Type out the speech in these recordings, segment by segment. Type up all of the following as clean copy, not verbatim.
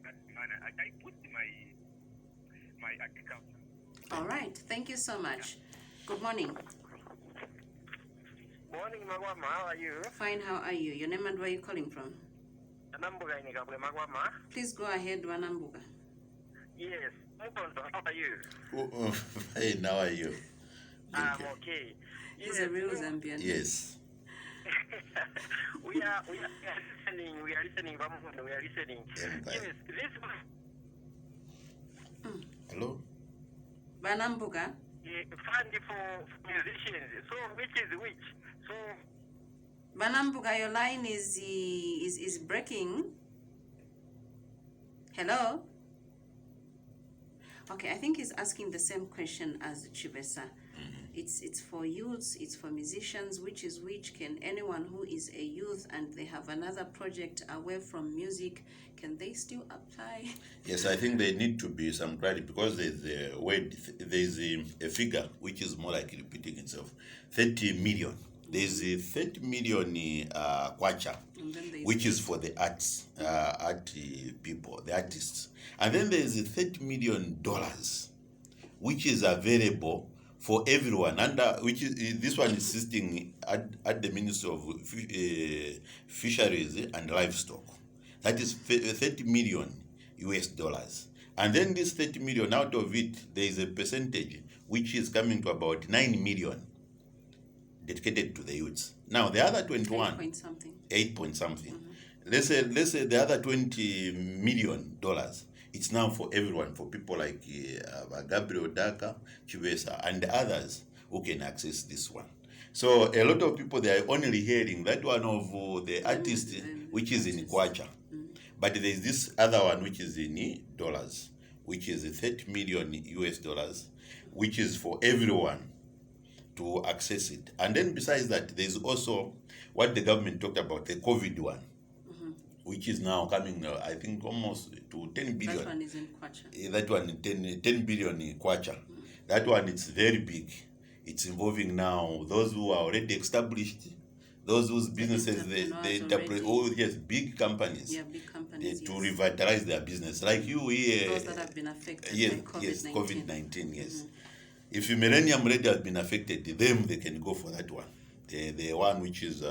that manner. I put my agriculture. All right. Thank you so much. Good morning. Morning, Magwama. How are you? Fine. How are you? Your name and where are you calling from? Nambuga Nikabwe Magwama. Please go ahead, Wanambuga. Yes. Mukondo, how are you? Hey, how are you? I'm okay. He's a real Zambian. Yes. we are listening. We are listening. Mukondo, we are listening. Yes. This Hello? Wanambuga? fund for musicians. So which is which? So Wanambuga, your line is breaking. Hello? Okay, I think he's asking the same question as Chibesa. It's for youths, it's for musicians, which is which. Can anyone who is a youth and they have another project away from music, can they still apply? Yes, I think there need to be some clarity because there's a figure which is more like repeating itself. 30 million. There's a 30 million kwacha, which is for the arts, art people, the artists. And then there's a $30 million, which is available for everyone, which is this one is sitting at the Ministry of Fisheries and Livestock. That is 30 million US dollars. And then this 30 million, out of it, there is a percentage which is coming to about 9 million dedicated to the youths. Now the other 21, 8 point something. Let's say the other $20 million, it's now for everyone, for people like Gabriel Daka, Chivesa, and others who can access this one. So a lot of people, they are only hearing that one of the artist, which is in kwacha. But there is this other one which is in dollars, which is 30 million US dollars, which is for everyone to access it. And then besides that, there's also what the government talked about, the COVID one, which is now coming, I think, almost to 10 billion. That one is in kwacha. That one, 10 billion in kwacha. That one, it's very big. It's involving now those who are already established, those whose businesses, yes, big companies. Yeah, big companies, to revitalize their business. Like you here. Those that have been affected by COVID-19. Yes, COVID-19, yes. If Millennium already has been affected, them, they can go for that one. The one which is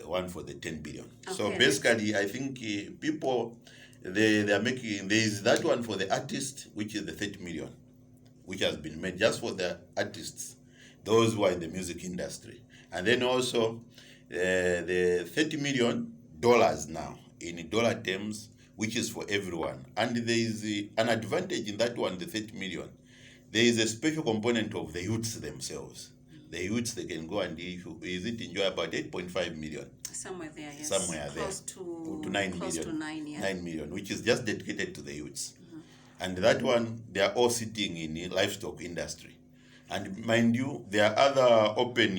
one for the 10 billion. Okay. So basically, I think people, they are making, there is that one for the artist, which is the 30 million, which has been made just for the artists, those who are in the music industry. And then also the $30 million now, in dollar terms, which is for everyone. And there is an advantage in that one, the 30 million. There is a special component of the youths themselves. The youths, they can go and enjoy about 8.5 million. Somewhere there, yes. Somewhere close there. To 9 close million. To 9, yeah. 9 million, which is just dedicated to the youths. And that one, they are all sitting in the livestock industry. And mind you, there are other open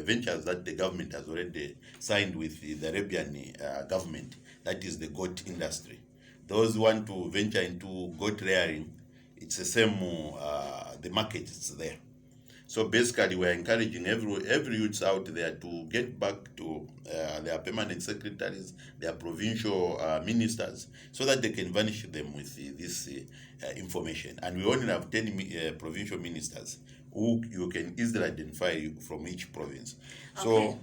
ventures that the government has already signed with the Arabian government. That is the goat industry. Those who want to venture into goat rearing, it's the same, the market is there. So basically, we're encouraging every youth out there to get back to their permanent secretaries, their provincial ministers, so that they can vanish them with this information. And we only have 10 provincial ministers who you can easily identify from each province. So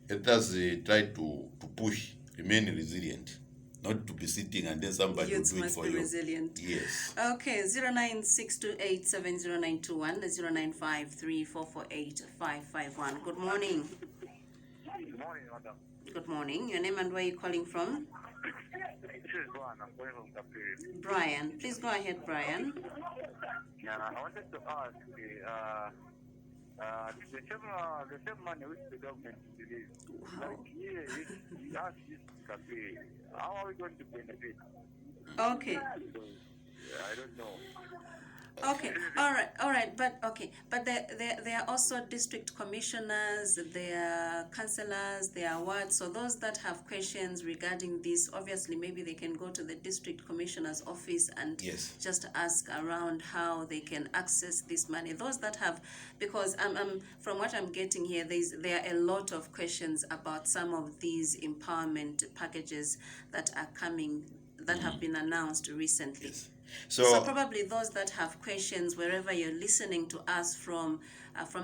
let us try to push, remain resilient. Not to be sitting and then somebody will do it for you. Youths must be resilient. Yes. Okay, 0962870921, 0953448551. Good morning. Good morning, madam. Good morning. Your name and where are you calling from? This is Brian. I'm calling from Kapiri. Brian. Please go ahead, Brian. Yeah, I wanted to ask the same money which the government released. Like here, we ask this Kapiri, how are we going to benefit? Okay. I don't know. Okay, all right, but there are also district commissioners, there are councillors, there are wards. So those that have questions regarding this, obviously, maybe they can go to the district commissioner's office and Yes. just ask around how they can access this money. Those that have, because from what I'm getting here, there are a lot of questions about some of these empowerment packages that are coming, that have been announced recently. Yes. So probably those that have questions, wherever you're listening to us from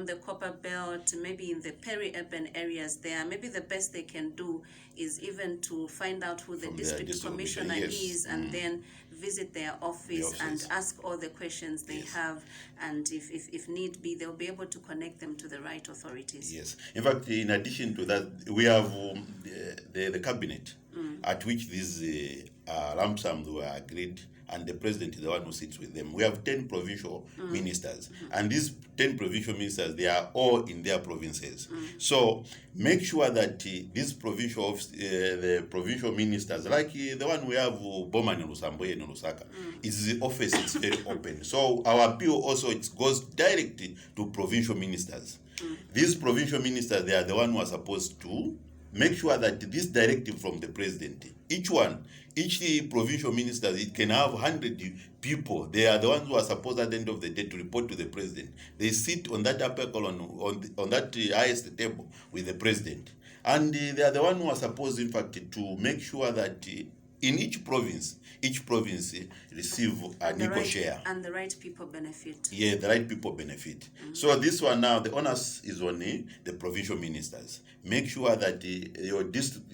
the Copper Belt, maybe in the peri-urban areas there, maybe the best they can do is even to find out who the From the district district commissioner commissioner, yes. is, and then visit their office and ask all the questions they have, and if need be, they'll be able to connect them to the right authorities. Yes. In fact, in addition to that, we have the cabinet at which these lump sums were agreed, and the president is the one who sits with them. We have 10 provincial ministers, and these 10 provincial ministers, they are all in their provinces. So make sure that these provincial the provincial ministers, like the one we have, Bowman in Lusamboye and Lusaka, the office is very open. So our appeal also, it goes directly to provincial ministers. These provincial ministers, they are the one who are supposed to make sure that this directive from the president, each provincial minister, it can have 100 people. They are the ones who are supposed at the end of the day to report to the president. They sit on that upper column, on that highest table with the president. And they are the ones who are supposed, in fact, to make sure that in each province receive an equal share. And the right people benefit. Yeah, the right people benefit. So this one now, the onus is on the provincial ministers. Make sure that your district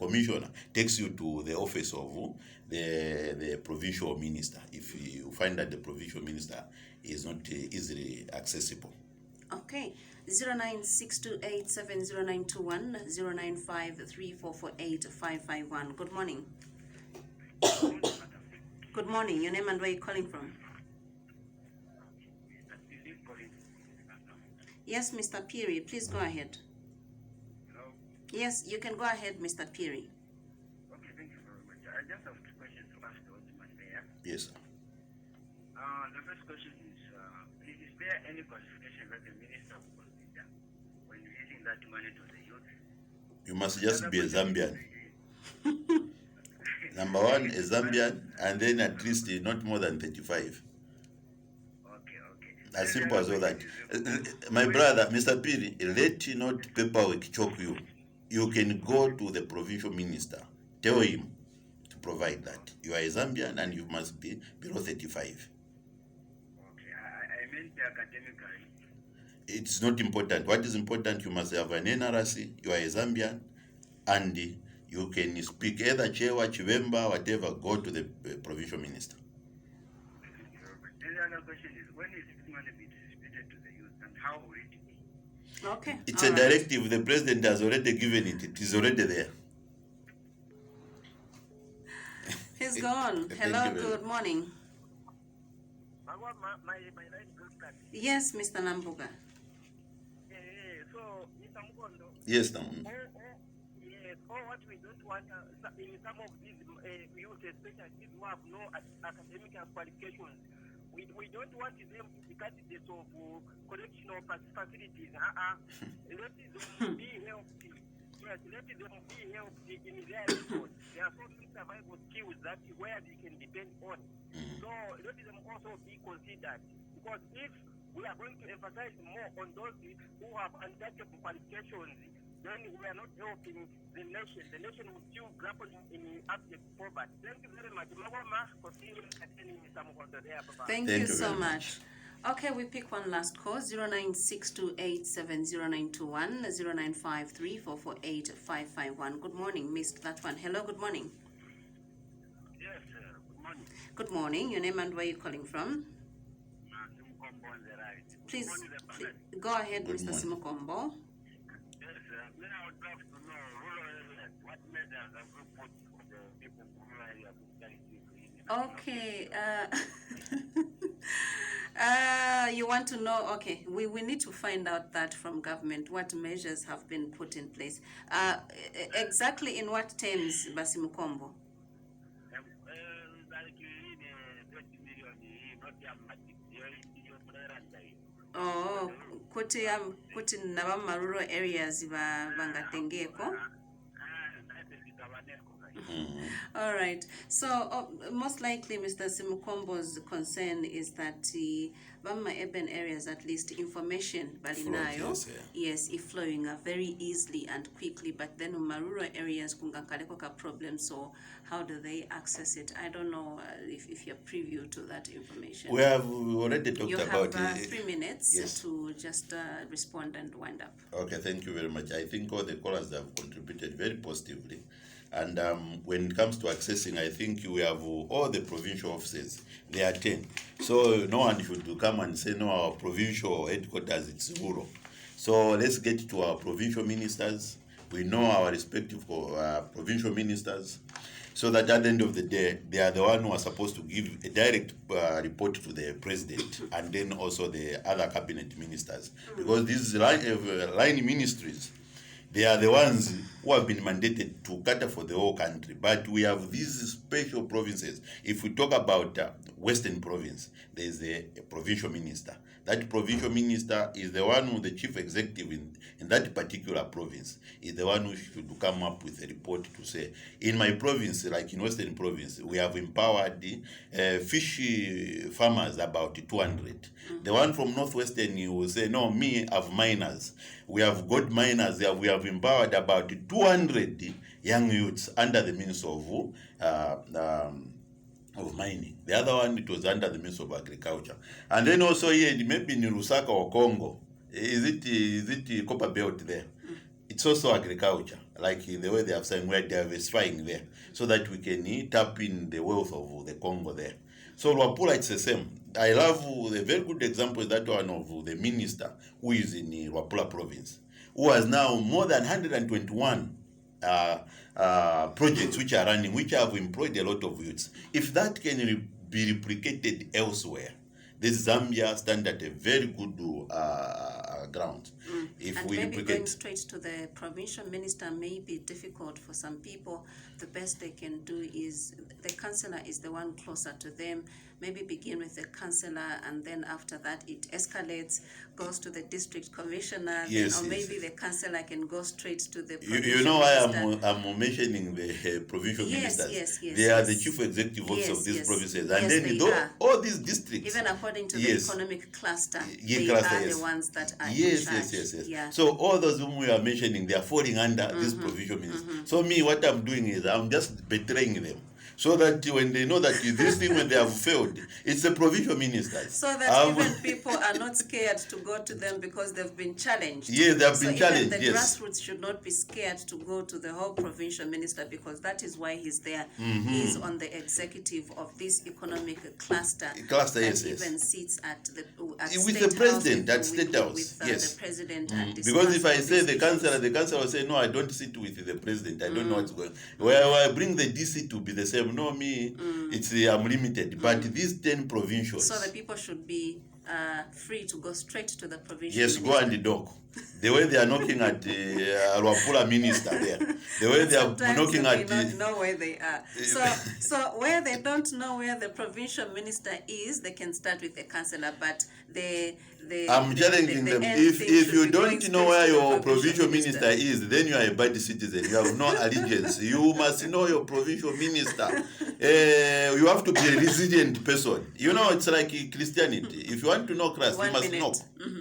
commissioner takes you to the office of the provincial minister if you find that the provincial minister is not easily accessible. Okay. 0962870921, 0953448551. Good morning. Good morning. Your name and where you're calling from? Yes, Mr. Piri, please go ahead. Hello? Yes, you can go ahead, Mr. Piri. Okay, thank you very much. I just have two questions to ask the Ombudsman Mayor. Yes, sir. The first question is there any qualification that the minister will consider when releasing that money to the youth? You must just be a Zambian. Number one, a Zambian, and then at least not more than 35. Okay. As simple as all that. My brother, Mr. Piri, let not paperwork choke you. You can go to the provincial minister. Tell him to provide that. You are a Zambian and you must be below 35. Okay, I meant academically. It's not important. What is important, you must have an NRC, you are a Zambian, and you can speak either Chewa, Chivemba, whatever, go to the provincial minister. Then the other question is, when is this money being distributed to the youth and how will it be? Okay. It's a directive. The president has already given it. It is already there. He's gone. Hello, good morning. My line got cut. Yes, Mr. Nambuga. So, Mr. Mukondo. Yes, no. What we don't want in some of these youth, especially these who have no academic qualifications, we don't want them to be candidates of correctional facilities. Let them be healthy. Yes, let them be healthy in their record. There are so many survival skills that where they can depend on. So let them also be considered. Because if we are going to emphasize more on those who have untouchable qualifications, then we are not helping the nation. The nation will still grapple in abject poverty. Thank you very much. Thank you so much. Okay, we pick one last call, 0962870921, 0953448551. Good morning, missed that one. Hello, good morning. Yes, good morning. Good morning. Your name and where you're calling from? Please go ahead, Mr. Simukombo. Okay. You want to know? Okay, we need to find out that from government what measures have been put in place. Exactly in what terms, Basimukombo? Oh, kuti nabama rural areas bangatengeko. All right. So most likely, Mr. Simukombo's concern is that Bama urban areas, at least information balinayo, yes, if flowing very easily and quickly. But then rural areas kungakaleko ka problem. So how do they access it? I don't know if you're privy to that information. We have already talked about it. You have 3 minutes to just respond and wind up. Okay, thank you very much. I think all the callers have contributed very positively. And when it comes to accessing, I think we have all the provincial offices. There are 10. So no one should come and say, no, our provincial headquarters, it's rural. So let's get to our provincial ministers. We know our respective provincial ministers, so that at the end of the day, they are the one who are supposed to give a direct report to the president and then also the other cabinet ministers. Because these line ministries, they are the ones who have been mandated to cater for the whole country. But we have these special provinces. If we talk about Western Province, there is a provincial minister. That provincial minister is the one who, the chief executive in that particular province, is the one who should come up with a report to say, in my province, like in Western Province, we have empowered fish farmers about 200. The one from Northwestern, you will say, no, me have miners. We have gold miners. We have empowered about 200 young youths under the means of mining. The other one, it was under the means of agriculture. And then also here, maybe in Lusaka or Congo, is it copper belt there? It's also agriculture, like the way they have saying we're diversifying there, so that we can tap in the wealth of the Congo there. So Luapula, it's the same. I love the very good example is that one of the minister who is in Luapula province, who has now more than 121 projects which are running, which have employed a lot of youths. If that can be replicated elsewhere, this Zambia stand at a very good ground. If and we maybe replicate, going straight to the provincial minister may be difficult for some people. The best they can do is the councillor is the one closer to them. Maybe begin with the councillor, and then after that it escalates, goes to the district commissioner, yes, or maybe yes. the councillor can go straight to the provincial You know why minister. I'm mentioning the provincial ministers? Yes, they are the chief executive officers of these provinces. And then all these districts, even according to the economic cluster, they cluster, are the ones that are in charge. Yes. Yeah. So all those whom we are mentioning, they are falling under this provincial minister. So me, what I'm doing is I'm just betraying them, so that when they know that this thing, when they have failed, it's the provincial ministers. So that even people are not scared to go to them because they've been challenged. Yes, they have been challenged. The grassroots should not be scared to go to the whole provincial minister, because that is why he's there. He's on the executive of this economic cluster. Even sits at with the president at State House. With the president. And because if I say the councillor will say, no, I don't sit with the president. I don't know what's going on. Well, I bring the DC to be the same. No, me, it's I'm limited. But these 10 provincials. So the people should be free to go straight to the provincial. Yes, minister. Go and knock. The way they are knocking at the Luapula minister there. The way they are knocking at they don't know where they are. So where they don't know where the provincial minister is, they can start with the councillor. But I'm challenging them. If you don't know where your provincial minister is, then you are a bad citizen. You have no allegiance. You must know your provincial minister. You have to be a resilient person. You know, it's like Christianity. If you want to know Christ, you must know.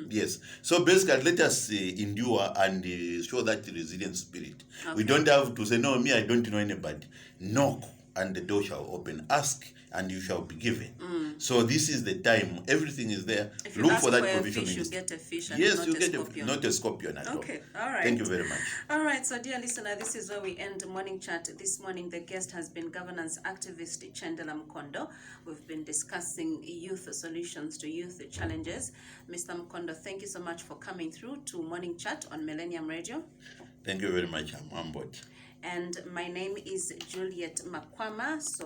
Yes. So basically, let us endure and show that resilient spirit. Okay. We don't have to say, no, me, I don't know anybody. Knock and the door shall open. Ask and you shall be given. So this is the time. Everything is there. If you look ask for that for provision a fish, minister. You get a fish and yes, not you a get scorpion. Not a scorpion at all. Okay, all right. Thank you very much. All right, so dear listener, this is where we end Morning Chat. This morning, the guest has been governance activist Chendela Mukondo. We've been discussing youth solutions to youth challenges. Mr. Mukondo, thank you so much for coming through to Morning Chat on Millennium Radio. Thank you very much. I'm on board. And my name is Juliet Makwama. So